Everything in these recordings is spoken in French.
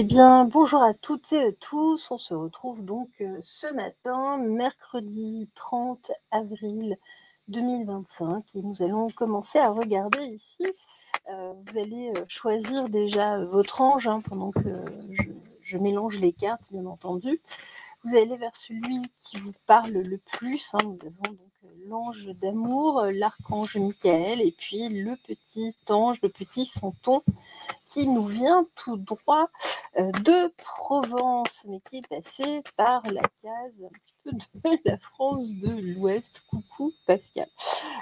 Eh bien, bonjour à toutes et à tous. On se retrouve donc ce matin, mercredi 30 avril 2025, et nous allons commencer à regarder ici. Vous allez choisir déjà votre ange pendant que je mélange les cartes, bien entendu. Vous allez vers celui qui vous parle le plus. Nous avons donc l'ange d'amour, l'archange Michael, et puis le petit ange, le petit santon, qui nous vient tout droit de Provence, mais qui est passé par la case un petit peu de la France de l'Ouest. Coucou Pascal.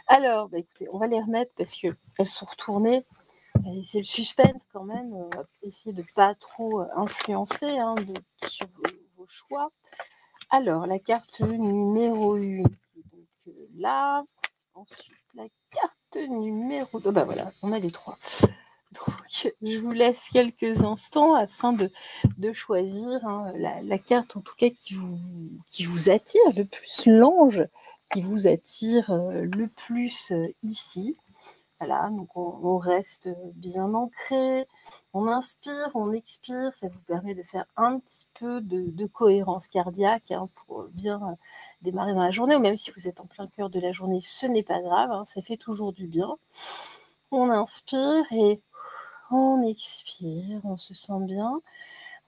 Alors, écoutez, on va les remettre parce qu'elles sont retournées. C'est le suspense quand même. On va essayer de ne pas trop influencer sur vos choix. Alors, la carte numéro 1, donc là. Ensuite, la carte numéro 2. Voilà, on a les trois. Donc, je vous laisse quelques instants afin de choisir la carte, en tout cas, qui vous attire le plus, l'ange qui vous attire le plus ici. Voilà, donc on reste bien ancré, on inspire, on expire, ça vous permet de faire un petit peu de cohérence cardiaque pour bien démarrer dans la journée, ou même si vous êtes en plein cœur de la journée, ce n'est pas grave, ça fait toujours du bien. On inspire et on expire, on se sent bien,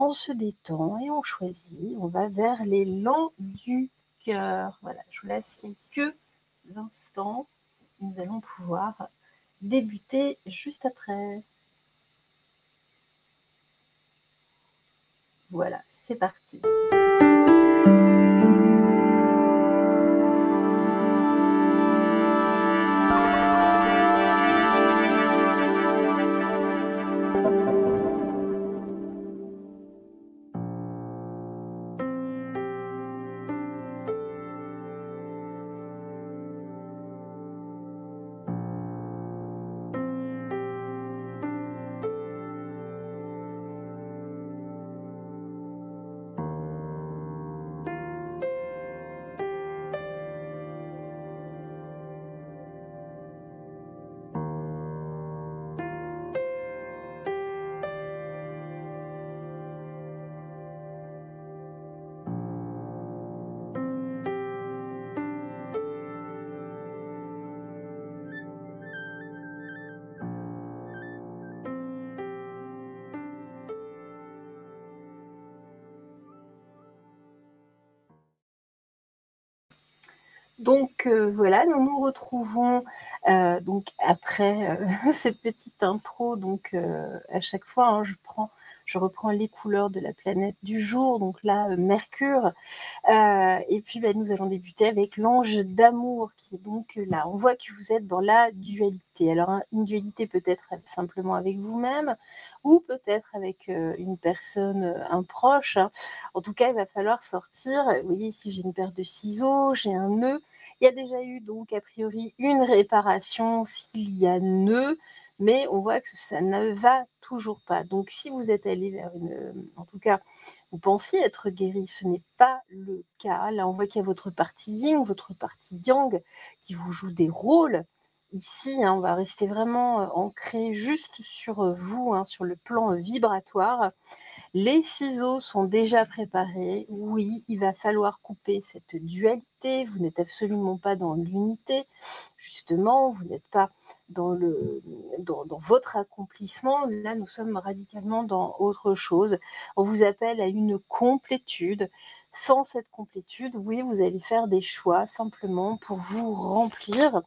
on se détend et on choisit. On va vers l'élan du cœur. Voilà, je vous laisse quelques instants. Nous allons pouvoir débuter juste après. Voilà, c'est parti. Donc voilà, nous nous retrouvons donc après cette petite intro. Donc à chaque fois, je reprends les couleurs de la planète du jour. Donc là, Mercure. Et puis nous allons débuter avec l'ange d'amour qui est donc là. On voit que vous êtes dans la dualité. Alors une dualité peut-être simplement avec vous-même, ou peut-être avec une personne, un proche. En tout cas, il va falloir sortir. Vous voyez ici, j'ai une paire de ciseaux, j'ai un nœud. Il y a déjà eu donc a priori une réparation s'il y a nœud, mais on voit que ça ne va toujours pas. Donc si vous êtes allé vers en tout cas, vous pensiez être guéri, ce n'est pas le cas. Là, on voit qu'il y a votre partie yin, votre partie yang qui vous joue des rôles. Ici, on va rester vraiment ancré juste sur vous, sur le plan vibratoire. Les ciseaux sont déjà préparés. Oui, il va falloir couper cette dualité. Vous n'êtes absolument pas dans l'unité. Justement, vous n'êtes pas dans votre accomplissement. Là, nous sommes radicalement dans autre chose. On vous appelle à une complétude. Sans cette complétude, oui, vous allez faire des choix simplement pour vous remplir.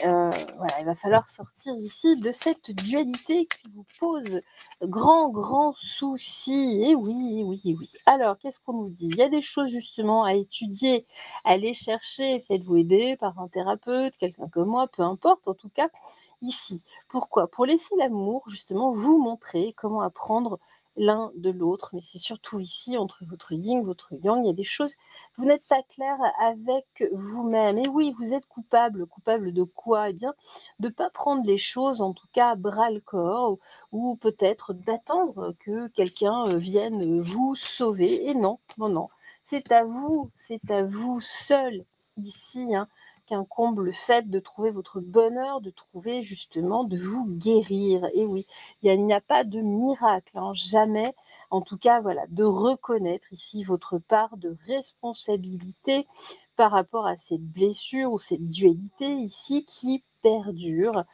Voilà, il va falloir sortir ici de cette dualité qui vous pose grand souci. Et oui, oui, oui. Alors, qu'est-ce qu'on nous dit? Il y a des choses justement à étudier, à aller chercher. Faites-vous aider par un thérapeute, quelqu'un comme moi, peu importe. En tout cas, ici. Pourquoi? Pour laisser l'amour, justement, vous montrer comment apprendre l'un de l'autre. Mais c'est surtout ici, entre votre yin, votre yang, il y a des choses, vous n'êtes pas clair avec vous-même. Et oui, vous êtes coupable. Coupable de quoi? Eh bien, de ne pas prendre les choses, en tout cas, à bras-le-corps, ou peut-être d'attendre que quelqu'un vienne vous sauver. Et non, non, non. C'est à vous seul, ici, qu'incombe le fait de trouver votre bonheur, de trouver justement, de vous guérir. Et oui, il n'y a pas de miracle, hein, jamais. En tout cas, voilà, de reconnaître ici votre part de responsabilité par rapport à cette blessure ou cette dualité ici qui perdure.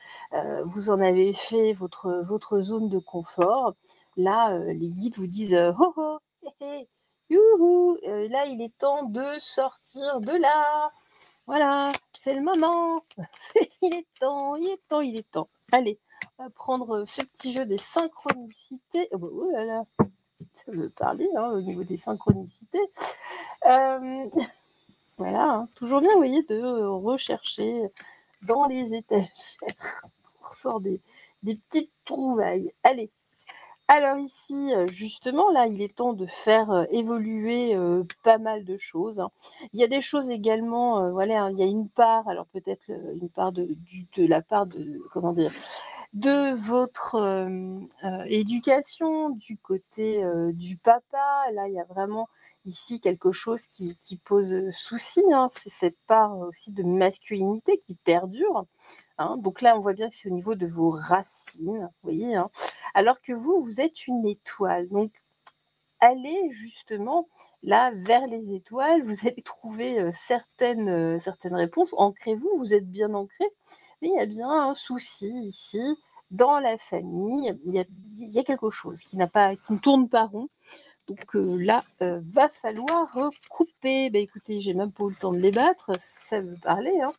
Vous en avez fait votre zone de confort. Là, les guides vous disent ho ho, hé hé, youhou, là il est temps de sortir de là. Voilà, c'est le moment. Il est temps, il est temps, il est temps. Allez, on va prendre ce petit jeu des synchronicités. Oh, bah, oh là là, ça veut parler hein, au niveau des synchronicités. Voilà, hein, toujours bien, vous voyez, de rechercher dans les étagères. On ressort des petites trouvailles. Allez. Alors ici, justement, là, il est temps de faire évoluer pas mal de choses, hein. Il y a des choses également, voilà, hein, il y a une part, alors peut-être une part de la part de, comment dire, de votre éducation, du côté du papa. Là, il y a vraiment ici quelque chose qui pose souci, hein. C'est cette part aussi de masculinité qui perdure. Hein. Donc là, on voit bien que c'est au niveau de vos racines, vous voyez, hein. Alors que vous, vous êtes une étoile. Donc, allez justement là vers les étoiles, vous allez trouver certaines réponses. Ancrez-vous, vous êtes bien ancré, mais il y a bien un souci ici dans la famille. Il y a quelque chose qui ne tourne pas rond. Donc là, va falloir couper. Bah, écoutez, j'ai même pas eu le temps de les battre, ça veut parler, hein.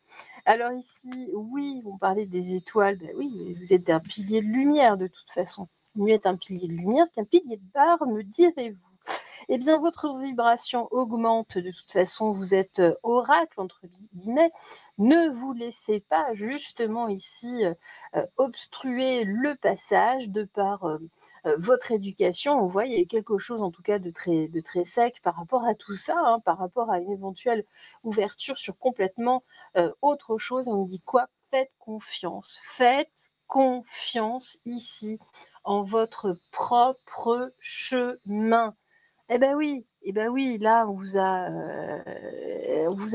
Alors ici, oui, on parlait des étoiles, bah oui, vous êtes un pilier de lumière de toute façon. Mieux être un pilier de lumière qu'un pilier de barre, me direz-vous. Eh bien, votre vibration augmente de toute façon, vous êtes oracle, entre guillemets. Ne vous laissez pas justement ici obstruer le passage de par votre éducation. On voit, il y a quelque chose en tout cas de très sec par rapport à tout ça, hein, par rapport à une éventuelle ouverture sur complètement autre chose. On nous dit quoi? Faites confiance ici en votre propre chemin. Eh ben oui, là, on vous a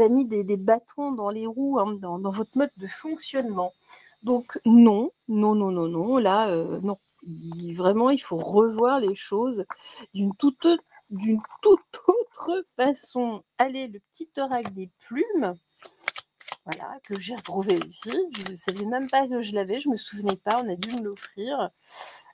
mis des bâtons dans les roues, hein, dans votre mode de fonctionnement. Donc non, non, non, non, non, là, non. Vraiment, il faut revoir les choses d'une toute autre façon. Allez, le petit oracle des plumes, voilà, que j'ai retrouvé aussi. Je ne savais même pas que je l'avais, je ne me souvenais pas, on a dû me l'offrir.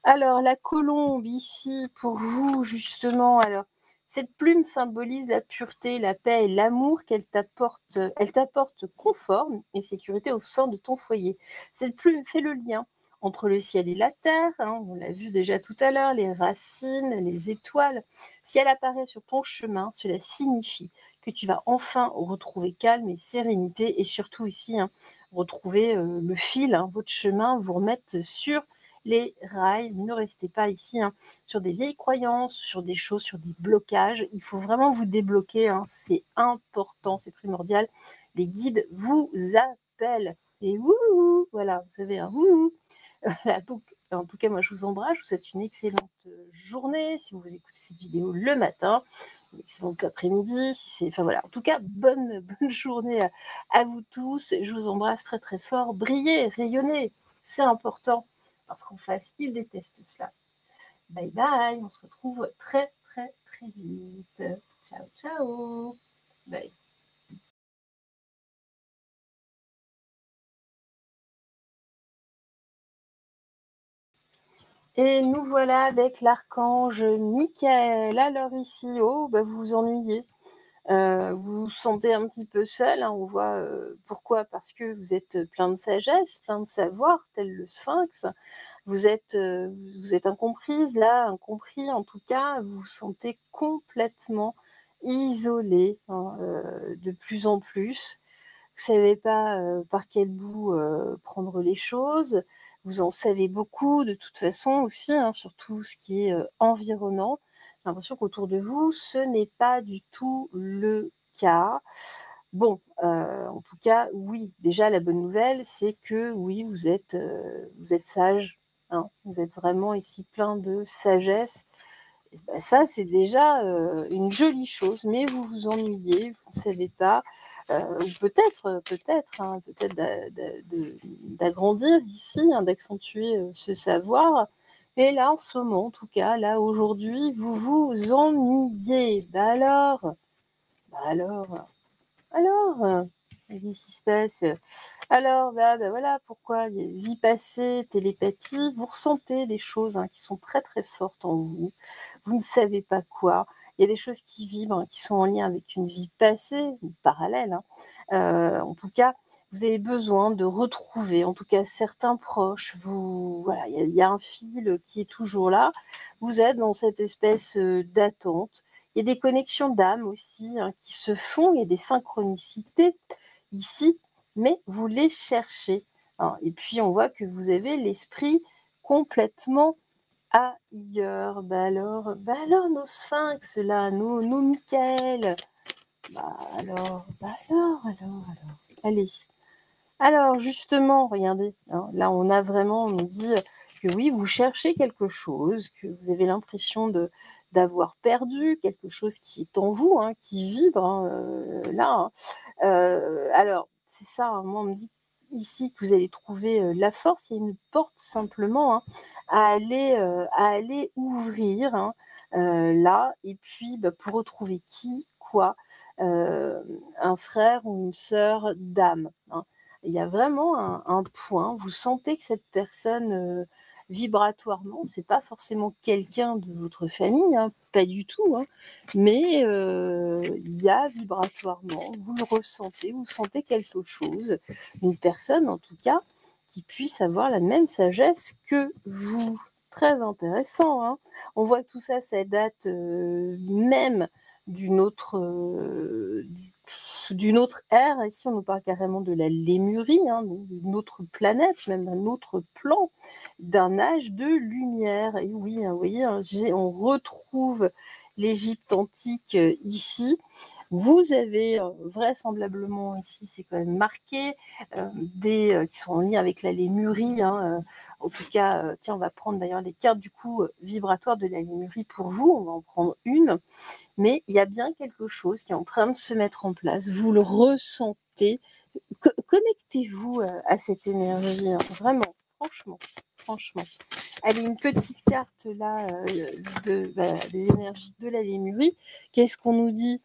Alors, la colombe ici, pour vous, justement, alors, cette plume symbolise la pureté, la paix et l'amour qu'elle t'apporte. Elle t'apporte confort et sécurité au sein de ton foyer. Cette plume fait le lien entre le ciel et la terre, hein, on l'a vu déjà tout à l'heure, les racines, les étoiles. Si elle apparaît sur ton chemin, cela signifie que tu vas enfin retrouver calme et sérénité et surtout ici, hein, retrouver le fil, hein, votre chemin, vous remettre sur les rails. Ne restez pas ici hein, sur des vieilles croyances, sur des choses, sur des blocages. Il faut vraiment vous débloquer, hein. C'est important, c'est primordial. Les guides vous appellent. Et wouhou, voilà, vous savez, un wouhou. Voilà, donc, en tout cas, moi, je vous embrasse. Je vous souhaite une excellente journée. Si vous écoutez cette vidéo le matin, une excellente après-midi. Si c'est, enfin voilà, en tout cas, bonne journée à vous tous. Je vous embrasse très très fort. Brillez, rayonnez, c'est important parce qu'en face, ils détestent cela. Bye bye, on se retrouve très très très vite. Ciao ciao. Bye. Et nous voilà avec l'archange Michael. Alors ici, oh, bah vous vous ennuyez. Vous vous sentez un petit peu seul, hein, on voit pourquoi, parce que vous êtes plein de sagesse, plein de savoir, tel le sphinx. Vous êtes incomprise là, incompris en tout cas, vous vous sentez complètement isolé hein, de plus en plus. Vous savez pas par quel bout prendre les choses. Vous en savez beaucoup de toute façon aussi, hein, sur tout ce qui est environnant. J'ai l'impression qu'autour de vous, ce n'est pas du tout le cas. Bon, en tout cas, oui, déjà la bonne nouvelle, c'est que oui, vous êtes sage, hein, vous êtes vraiment ici plein de sagesse. bah, ça, c'est déjà une jolie chose, mais vous vous ennuyez, vous ne savez pas, ou peut-être, hein, peut-être d'agrandir ici, hein, d'accentuer ce savoir. Et là, en ce moment, en tout cas, là, aujourd'hui, vous vous ennuyez. Bah alors, qu'est-ce qui se passe? Alors, bah voilà pourquoi il y a vie passée, télépathie, vous ressentez des choses hein, qui sont très très fortes en vous. Vous ne savez pas quoi. Il y a des choses qui vibrent, qui sont en lien avec une vie passée, ou parallèle. Hein. En tout cas, vous avez besoin de retrouver, en tout cas certains proches. Voilà, il y a un fil qui est toujours là. Vous êtes dans cette espèce d'attente. Il y a des connexions d'âme aussi hein, qui se font. Il y a des synchronicités ici, mais vous les cherchez. Hein. Et puis, on voit que vous avez l'esprit complètement ailleurs. Bah alors nos sphinx, là, nos Michael. Alors. Allez. Alors, justement, regardez, hein, là, on nous dit que oui, vous cherchez quelque chose, que vous avez l'impression d'avoir perdu quelque chose qui est en vous, hein, qui vibre hein, là. Hein. Alors, c'est ça, hein, moi, on me dit ici que vous allez trouver la force, il y a une porte simplement hein, à aller ouvrir hein, là, et puis bah, pour retrouver qui, quoi, un frère ou une sœur d'âme. Hein. Il y a vraiment un point, vous sentez que cette personne vibratoirement, c'est pas forcément quelqu'un de votre famille, hein, pas du tout, hein, mais il y a vibratoirement, vous le ressentez, vous sentez quelque chose, une personne en tout cas, qui puisse avoir la même sagesse que vous. Très intéressant, hein. On voit que tout ça, ça date même d'une autre, d'une autre ère. Ici, on nous parle carrément de la Lémurie, hein, d'une autre planète, même d'un autre plan, d'un âge de lumière. Et oui, hein, vous voyez, hein, on retrouve l'Égypte antique ici. Vous avez vraisemblablement ici, c'est quand même marqué, des qui sont en lien avec la Lémurie. Hein, en tout cas, tiens, on va prendre d'ailleurs les cartes du coup vibratoires de la Lémurie pour vous. On va en prendre une. Mais il y a bien quelque chose qui est en train de se mettre en place. Vous le ressentez. Connectez-vous à cette énergie, hein, vraiment, franchement. Allez, une petite carte là des énergies de la Lémurie. Qu'est-ce qu'on nous dit?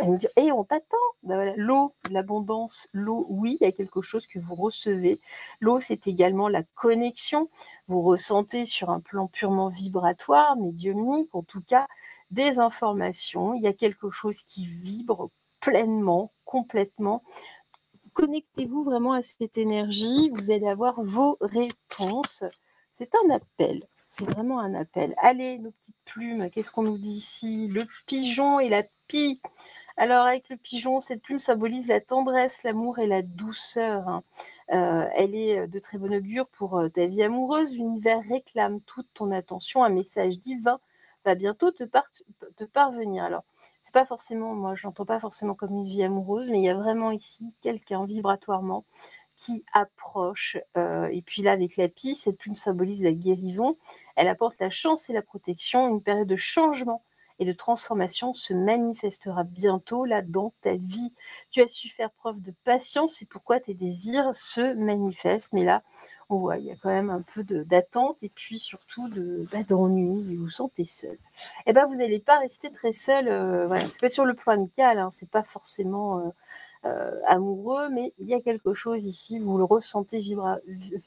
Elle nous dit, hey, on t'attend. Ben voilà, l'eau, l'abondance, l'eau, oui, il y a quelque chose que vous recevez. L'eau, c'est également la connexion. Vous ressentez sur un plan purement vibratoire, médiumnique, en tout cas, des informations. Il y a quelque chose qui vibre pleinement, complètement. Connectez-vous vraiment à cette énergie. Vous allez avoir vos réponses. C'est un appel. C'est vraiment un appel. Allez, nos petites plumes, qu'est-ce qu'on nous dit ici? Le pigeon et la pie. Alors, avec le pigeon, cette plume symbolise la tendresse, l'amour et la douceur. Hein. Elle est de très bon augure pour ta vie amoureuse. L'univers réclame toute ton attention. Un message divin va bientôt te parvenir. Alors, c'est pas forcément, moi, je l'entends pas forcément comme une vie amoureuse, mais il y a vraiment ici quelqu'un vibratoirement qui approche. Et puis là, avec la pie, cette plume symbolise la guérison. Elle apporte la chance et la protection. Une période de changement et de transformation se manifestera bientôt là dans ta vie. Tu as su faire preuve de patience, c'est pourquoi tes désirs se manifestent. Mais là, on voit, il y a quand même un peu d'attente et puis surtout d'ennui, vous vous sentez seul. Eh ben, vous n'allez pas rester très seul. Voilà. C'est pas sur le plan amical, hein, c'est pas forcément amoureux, mais il y a quelque chose ici, vous le ressentez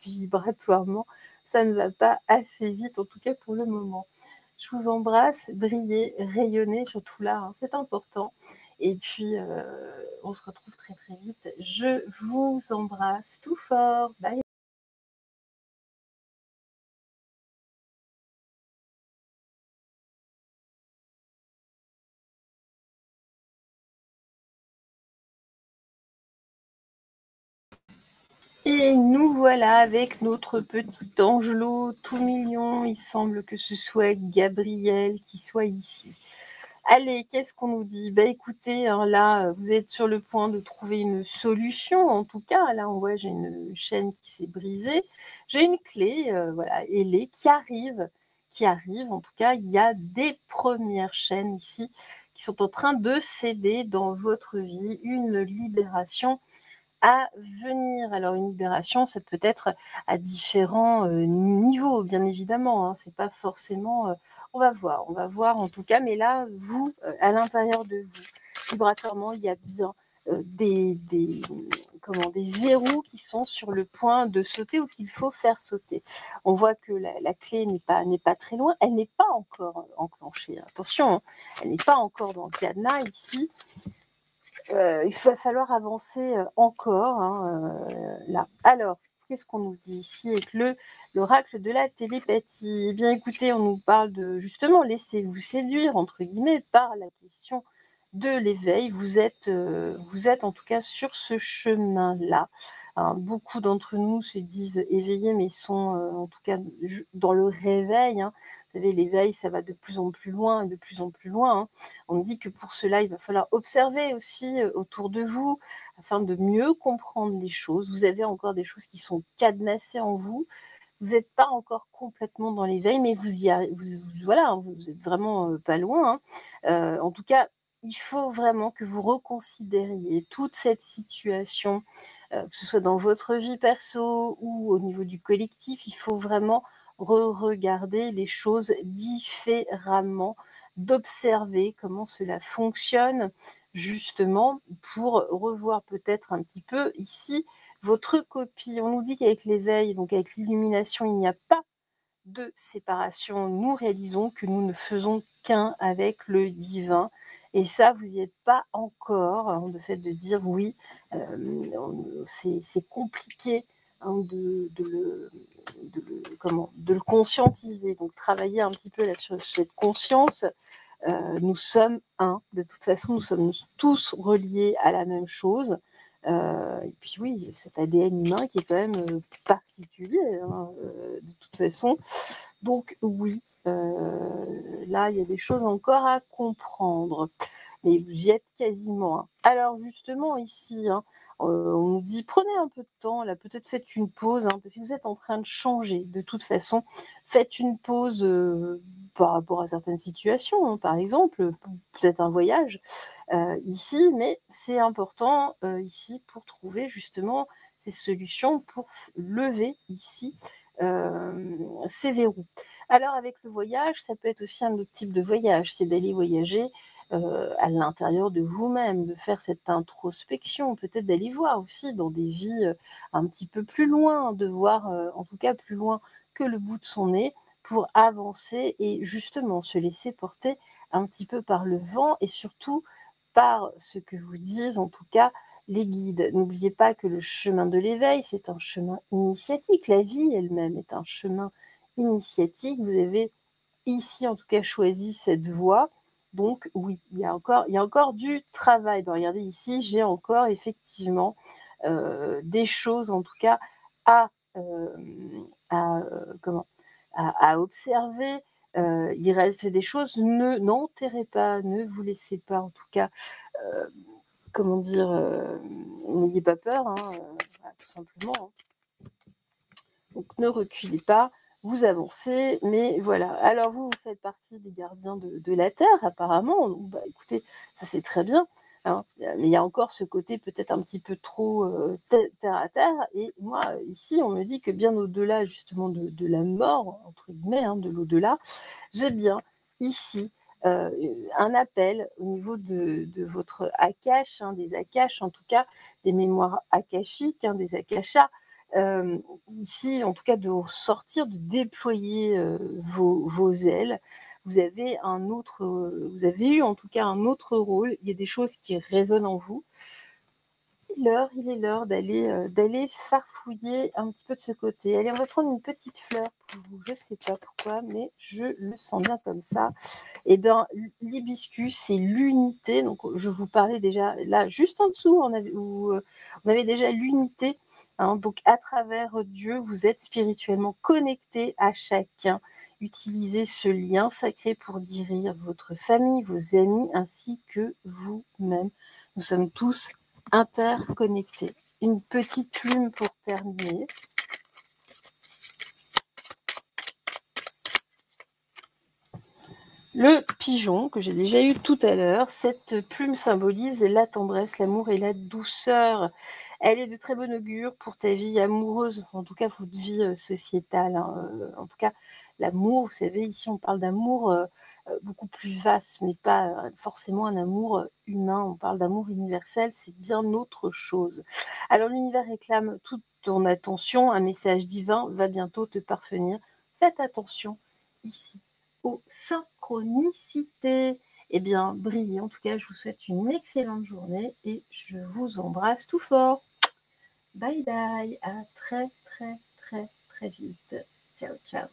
vibratoirement. Ça ne va pas assez vite, en tout cas pour le moment. Je vous embrasse, brillez, rayonnez, surtout là, hein, c'est important. Et puis, on se retrouve très très vite. Je vous embrasse tout fort. Bye. Et nous voilà avec notre petit angelot tout mignon. Il semble que ce soit Gabriel qui soit ici. Allez, qu'est-ce qu'on nous dit? Bah écoutez, hein, là, vous êtes sur le point de trouver une solution. En tout cas, là, on voit, j'ai une chaîne qui s'est brisée. J'ai une clé, voilà, ailée, qui arrive. En tout cas, il y a des premières chaînes ici qui sont en train de céder dans votre vie, une libération à venir. Alors une libération, ça peut être à différents niveaux, bien évidemment, hein. C'est pas forcément... on va voir en tout cas, mais là, vous, à l'intérieur de vous, vibratoirement, il y a bien des verrous qui sont sur le point de sauter ou qu'il faut faire sauter. On voit que la clé n'est pas très loin, elle n'est pas encore enclenchée. Attention, hein, elle n'est pas encore dans le cadenas ici. Il va falloir avancer encore, hein, là. Alors, qu'est-ce qu'on nous dit ici avec l'oracle de la télépathie? Eh bien, écoutez, on nous parle de, justement, laissez-vous séduire, entre guillemets, par la question de l'éveil. Vous êtes en tout cas sur ce chemin-là. Hein, beaucoup d'entre nous se disent éveillés, mais sont en tout cas dans le réveil. Hein. Vous savez, l'éveil, ça va de plus en plus loin et de plus en plus loin. Hein. On dit que pour cela, il va falloir observer aussi autour de vous afin de mieux comprendre les choses. Vous avez encore des choses qui sont cadenassées en vous. Vous n'êtes pas encore complètement dans l'éveil, mais vous y arrivez. Voilà, hein, vous êtes vraiment pas loin. Hein. En tout cas, il faut vraiment que vous reconsidériez toute cette situation, que ce soit dans votre vie perso ou au niveau du collectif. Il faut vraiment regarder les choses différemment, d'observer comment cela fonctionne, justement, pour revoir peut-être un petit peu ici votre copie. On nous dit qu'avec l'éveil, donc avec l'illumination, il n'y a pas de séparation. Nous réalisons que nous ne faisons qu'un avec le divin. Et ça, vous n'y êtes pas encore, hein, le fait de dire oui, c'est compliqué, hein, de le conscientiser. Donc travailler un petit peu là sur cette conscience. Nous sommes un. De toute façon, nous sommes tous reliés à la même chose. Et puis oui, cet ADN humain qui est quand même particulier, hein, de toute façon. Donc oui, là, il y a des choses encore à comprendre. Mais vous y êtes quasiment. Hein. Alors justement, ici, hein, on nous dit, prenez un peu de temps, là, peut-être faites une pause, hein, parce que vous êtes en train de changer. De toute façon, faites une pause par rapport à certaines situations, hein, par exemple, peut-être un voyage ici, mais c'est important ici pour trouver justement ces solutions pour lever ici ces verrous. Alors avec le voyage, ça peut être aussi un autre type de voyage, c'est d'aller voyager à l'intérieur de vous-même, de faire cette introspection, peut-être d'aller voir aussi dans des vies un petit peu plus loin, de voir en tout cas plus loin que le bout de son nez pour avancer et justement se laisser porter un petit peu par le vent et surtout par ce que vous disent en tout cas les guides. N'oubliez pas que le chemin de l'éveil, c'est un chemin initiatique. La vie elle-même est un chemin initiatique. Vous avez ici en tout cas choisi cette voie. Donc oui, il y a encore du travail. Ben, regardez ici, j'ai encore effectivement des choses en tout cas à, à observer. Il reste des choses, n'enterrez pas, ne vous laissez pas en tout cas, comment dire, n'ayez pas peur, hein, voilà, tout simplement. Hein. Donc ne reculez pas, vous avancez, mais voilà. Alors vous faites partie des gardiens de la Terre, apparemment. Donc, bah, écoutez, ça c'est très bien. Hein. Mais il y a encore ce côté peut-être un petit peu trop terre à terre. Et moi, ici, on me dit que bien au-delà justement de la mort, entre guillemets, hein, de l'au-delà, j'ai bien ici un appel au niveau de votre Akash, hein, des Akash, en tout cas, des mémoires akashiques, hein, des Akashas. Ici, en tout cas, de sortir, de déployer vos ailes. Vous avez vous avez eu en tout cas un autre rôle. Il y a des choses qui résonnent en vous. Il est l'heure d'aller farfouiller un petit peu de ce côté. Allez, on va prendre une petite fleur pour vous. Je ne sais pas pourquoi, mais je le sens bien comme ça. Eh bien, l'hibiscus, c'est l'unité. Donc, je vous parlais déjà, là, juste en dessous, on avait déjà l'unité. Hein, donc, à travers Dieu, vous êtes spirituellement connectés à chacun. Utilisez ce lien sacré pour guérir votre famille, vos amis, ainsi que vous-même. Nous sommes tous interconnectés. Une petite plume pour terminer. Le pigeon, que j'ai déjà eu tout à l'heure, cette plume symbolise la tendresse, l'amour et la douceur. Elle est de très bon augure pour ta vie amoureuse, en tout cas votre vie sociétale, hein. En tout cas, l'amour, vous savez, ici on parle d'amour beaucoup plus vaste. Ce n'est pas forcément un amour humain, on parle d'amour universel, c'est bien autre chose. Alors l'univers réclame toute ton attention, un message divin va bientôt te parvenir. Faites attention ici aux synchronicités. Eh bien, brillez. En tout cas, je vous souhaite une excellente journée et je vous embrasse tout fort. Bye bye. À très, très, très, très vite. Ciao, ciao.